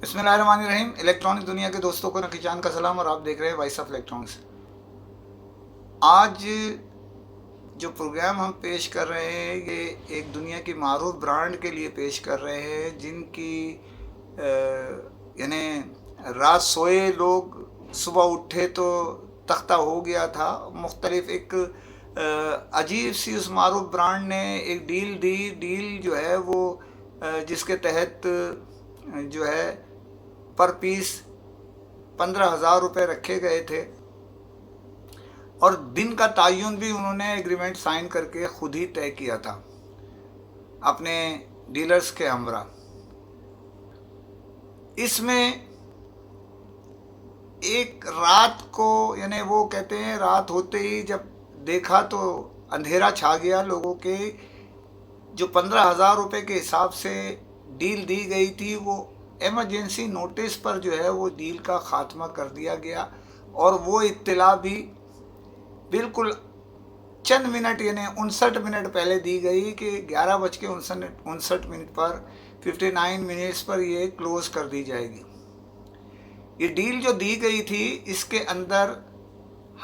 بسم اللہ الرحمن الرحیم۔ الیکٹرانک دنیا کے دوستوں کو نقی کا سلام، اور آپ دیکھ رہے ہیں وائس آف الیکٹرانکس۔ آج جو پروگرام ہم پیش کر رہے ہیں یہ ایک دنیا کی معروف برانڈ کے لیے پیش کر رہے ہیں، جن کی یعنی رات سوئے لوگ صبح اٹھے تو تختہ ہو گیا تھا۔ مختلف ایک عجیب سی اس معروف برانڈ نے ایک ڈیل دی، ڈیل جو ہے وہ جس کے تحت جو ہے پر پیس 15,000 روپے رکھے گئے تھے، اور دن کا تعین بھی انہوں نے ایگریمنٹ سائن کر کے خود ہی طے کیا تھا اپنے ڈیلرز کے ہمراہ۔ اس میں ایک رات کو یعنی وہ کہتے ہیں رات ہوتے ہی جب دیکھا تو اندھیرا چھا گیا لوگوں کے۔ جو 15,000 روپے کے حساب سے ڈیل دی گئی تھی وہ ایمرجنسی نوٹس پر جو ہے وہ ڈیل کا خاتمہ کر دیا گیا، اور وہ اطلاع بھی بالکل چند منٹ یعنی 59 منٹ پہلے دی گئی کہ 11:59 پر 59 منٹس پر یہ کلوز کر دی جائے گی۔ یہ ڈیل جو دی گئی تھی اس کے اندر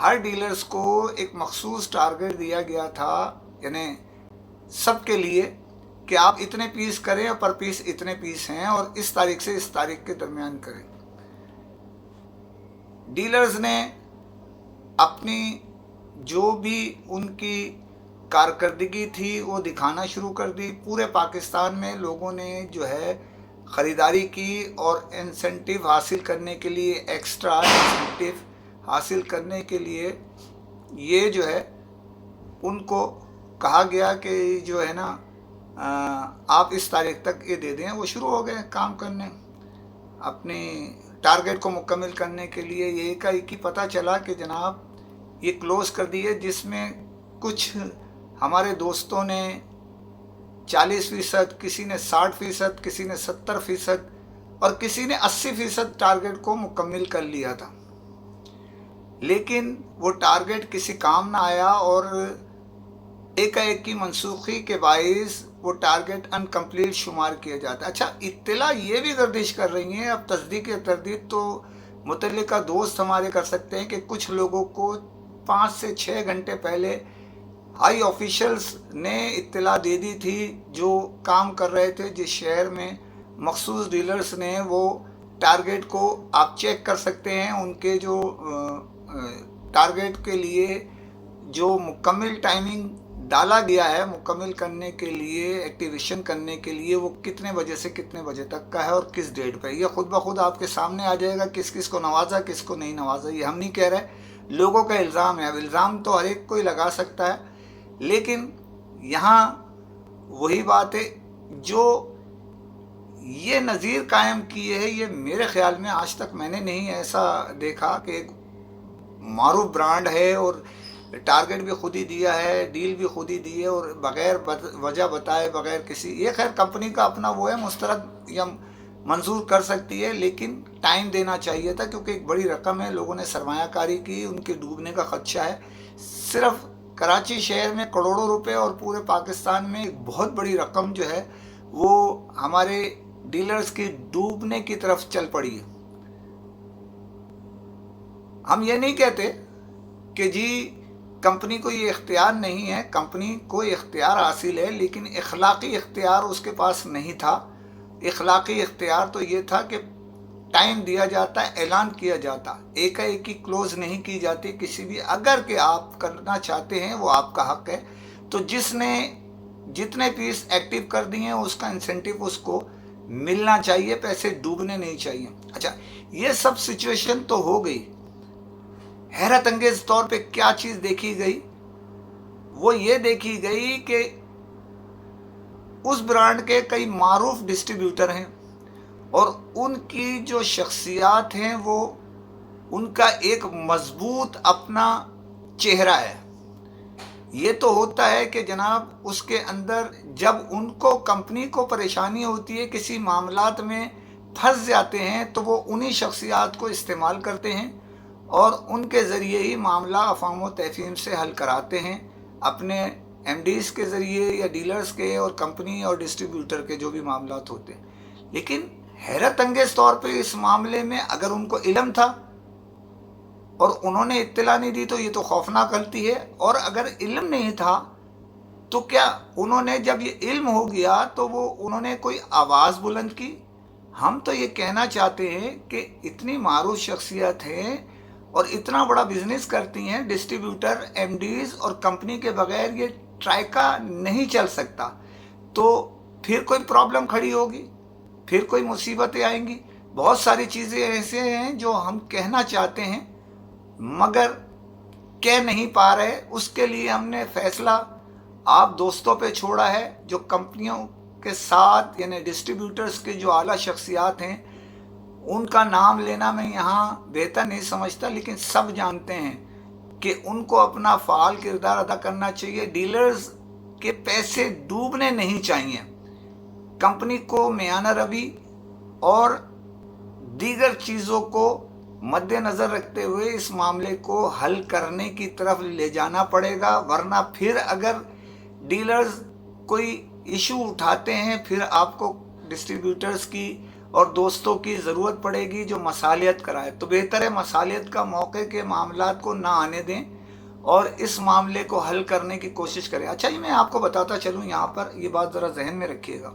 ہر ڈیلرز کو ایک مخصوص ٹارگٹ دیا گیا تھا، یعنی سب کے لیے کہ آپ اتنے پیس کریں اور پر پیس اتنے پیس ہیں، اور اس تاریخ سے اس تاریخ کے درمیان کریں۔ ڈیلرز نے اپنی جو بھی ان کی کارکردگی تھی وہ دکھانا شروع کر دی۔ پورے پاکستان میں لوگوں نے جو ہے خریداری کی، اور انسینٹیو حاصل کرنے کے لیے، ایکسٹرا انسینٹیو حاصل کرنے کے لیے یہ جو ہے ان کو کہا گیا کہ جو ہے نا آپ اس تاریخ تک یہ دے دیں۔ وہ شروع ہو گئے کام کرنے اپنی ٹارگٹ کو مکمل کرنے کے لیے۔ یہ ایک ہی پتہ چلا کہ جناب یہ کلوز کر دیے، جس میں کچھ ہمارے دوستوں نے 40%، کسی نے 60%، کسی نے 70%، اور کسی نے 80% ٹارگٹ کو مکمل کر لیا تھا، لیکن وہ ٹارگٹ کسی کام نہ آیا، اور ایک کی منسوخی کے باعث وہ ٹارگٹ انکمپلیٹ شمار کیا جاتا ہے۔ اچھا، اطلاع یہ بھی گردش کر رہی ہیں، اب تصدیق یا تردید تو متعلقہ دوست ہمارے کر سکتے ہیں، کہ کچھ لوگوں کو 5 سے 6 گھنٹے پہلے ہائی آفیشلز نے اطلاع دے دی تھی جو کام کر رہے تھے جس شہر میں۔ مخصوص ڈیلرز نے وہ ٹارگٹ کو آپ چیک کر سکتے ہیں، ان کے جو ٹارگٹ کے لیے جو مکمل ٹائمنگ ڈالا گیا ہے مکمل کرنے کے لیے، ایکٹیویشن کرنے کے لیے، وہ کتنے بجے سے کتنے بجے تک کا ہے اور کس ڈیٹ پہ۔ یہ خود بخود آپ کے سامنے آ جائے گا کس کس کو نوازا کس کو نہیں نوازا۔ یہ ہم نہیں کہہ رہے، لوگوں کا الزام ہے۔ اب الزام تو ہر ایک کوئی لگا سکتا ہے، لیکن یہاں وہی بات ہے جو یہ نظیر قائم کیے ہے، یہ میرے خیال میں آج تک میں نے نہیں ایسا دیکھا کہ ایک معروف برانڈ ہے اور ٹارگٹ بھی خود ہی دیا ہے، ڈیل بھی خود ہی دی ہے، اور بغیر وجہ بتائے، بغیر کسی، یہ خیر کمپنی کا اپنا وہ ہے، مسترد یا منظور کر سکتی ہے، لیکن ٹائم دینا چاہیے تھا، کیونکہ ایک بڑی رقم ہے، لوگوں نے سرمایہ کاری کی، ان کے ڈوبنے کا خدشہ ہے۔ صرف کراچی شہر میں کروڑوں روپے اور پورے پاکستان میں ایک بہت بڑی رقم جو ہے وہ ہمارے ڈیلرز کی ڈوبنے کی طرف چل پڑی ہے۔ ہم یہ نہیں کہتے کہ جی کمپنی کو یہ اختیار نہیں ہے، کمپنی کو اختیار حاصل ہے، لیکن اخلاقی اختیار اس کے پاس نہیں تھا۔ اخلاقی اختیار تو یہ تھا کہ ٹائم دیا جاتا، اعلان کیا جاتا، ایک ہی کلوز نہیں کی جاتی کسی بھی۔ اگر کہ آپ کرنا چاہتے ہیں وہ آپ کا حق ہے، تو جس نے جتنے پیس ایکٹیو کر دیے ہیں اس کا انسینٹیو اس کو ملنا چاہیے، پیسے ڈوبنے نہیں چاہیے۔ اچھا، یہ سب سچویشن تو ہو گئی۔ حیرت انگیز طور پہ کیا چیز دیکھی گئی؟ وہ یہ دیکھی گئی کہ اس برانڈ کے کئی معروف ڈسٹریبیوٹر ہیں، اور ان کی جو شخصیات ہیں وہ ان کا ایک مضبوط اپنا چہرہ ہے۔ یہ تو ہوتا ہے کہ جناب اس کے اندر جب ان کو کمپنی کو پریشانی ہوتی ہے، کسی معاملات میں پھنس جاتے ہیں، تو وہ انہی شخصیات کو استعمال کرتے ہیں، اور ان کے ذریعے ہی معاملہ افہام و تفہیم سے حل کراتے ہیں، اپنے ایم ڈیز کے ذریعے یا ڈیلرز کے اور کمپنی اور ڈسٹریبیوٹر کے جو بھی معاملات ہوتے ہیں۔ لیکن حیرت انگیز طور پہ اس معاملے میں اگر ان کو علم تھا اور انہوں نے اطلاع نہیں دی تو یہ تو خوفناک غلطی ہے، اور اگر علم نہیں تھا تو کیا انہوں نے جب یہ علم ہو گیا تو انہوں نے کوئی آواز بلند کی؟ ہم تو یہ کہنا چاہتے ہیں کہ اتنی معروف شخصیت ہیں اور اتنا بڑا بزنس کرتی ہیں، ڈسٹریبیوٹر، ایم ڈیز اور کمپنی کے بغیر یہ ٹرائکا نہیں چل سکتا، تو پھر کوئی پرابلم کھڑی ہوگی، پھر کوئی مصیبتیں آئیں گی۔ بہت ساری چیزیں ایسے ہیں جو ہم کہنا چاہتے ہیں مگر کہہ نہیں پا رہے، اس کے لیے ہم نے فیصلہ آپ دوستوں پہ چھوڑا ہے، جو کمپنیوں کے ساتھ یعنی ڈسٹریبیوٹرز کے جو اعلیٰ شخصیات ہیں ان کا نام لینا میں یہاں بہتر نہیں سمجھتا، لیکن سب جانتے ہیں کہ ان کو اپنا فعال کردار ادا کرنا چاہیے۔ ڈیلرز کے پیسے ڈوبنے نہیں چاہیے، کمپنی کو میانہ روی اور دیگر چیزوں کو مد نظر رکھتے ہوئے اس معاملے کو حل کرنے کی طرف لے جانا پڑے گا، ورنہ پھر اگر ڈیلرز کوئی ایشو اٹھاتے ہیں پھر آپ کو ڈسٹریبیوٹرز کی اور دوستوں کی ضرورت پڑے گی جو مصالحت کرائے۔ تو بہتر ہے مصالحت کا موقع کے معاملات کو نہ آنے دیں اور اس معاملے کو حل کرنے کی کوشش کریں۔ اچھا یہ میں آپ کو بتاتا چلوں، یہاں پر یہ بات ذرا ذہن میں رکھیے گا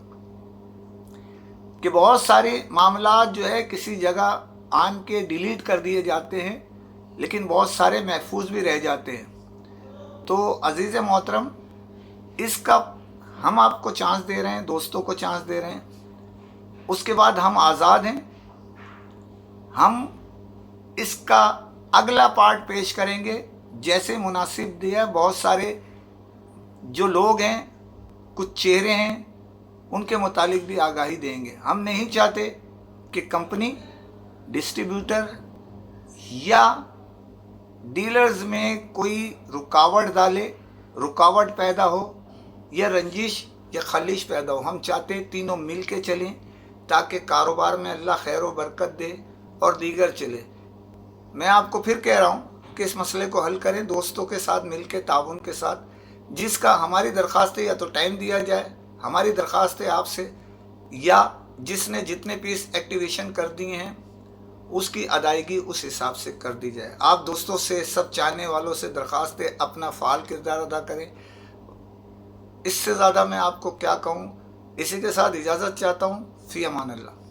کہ بہت سارے معاملات جو ہے کسی جگہ آن کے ڈیلیٹ کر دیے جاتے ہیں لیکن بہت سارے محفوظ بھی رہ جاتے ہیں۔ تو عزیز محترم، اس کا ہم آپ کو چانس دے رہے ہیں، دوستوں کو چانس دے رہے ہیں، اس کے بعد ہم آزاد ہیں، ہم اس کا اگلا پارٹ پیش کریں گے جیسے مناسب دیا۔ بہت سارے جو لوگ ہیں، کچھ چہرے ہیں، ان کے متعلق بھی آگاہی دیں گے۔ ہم نہیں چاہتے کہ کمپنی، ڈسٹریبیوٹر یا ڈیلرز میں کوئی رکاوٹ ڈالے، رکاوٹ پیدا ہو یا رنجش یا خلیش پیدا ہو۔ ہم چاہتے ہیں تینوں مل کے چلیں تاکہ کاروبار میں اللہ خیر و برکت دے اور دیگر چلے۔ میں آپ کو پھر کہہ رہا ہوں کہ اس مسئلے کو حل کریں دوستوں کے ساتھ مل کے، تعاون کے ساتھ۔ جس کا ہماری درخواست ہے یا تو ٹائم دیا جائے، ہماری درخواست ہے آپ سے، یا جس نے جتنے پیس ایکٹیویشن کر دیے ہیں اس کی ادائیگی اس حساب سے کر دی جائے۔ آپ دوستوں سے، سب چاہنے والوں سے درخواست ہے اپنا فعال کردار ادا کریں۔ اس سے زیادہ میں آپ کو کیا کہوں، اسی کے ساتھ اجازت چاہتا ہوں، فی امان اللہ۔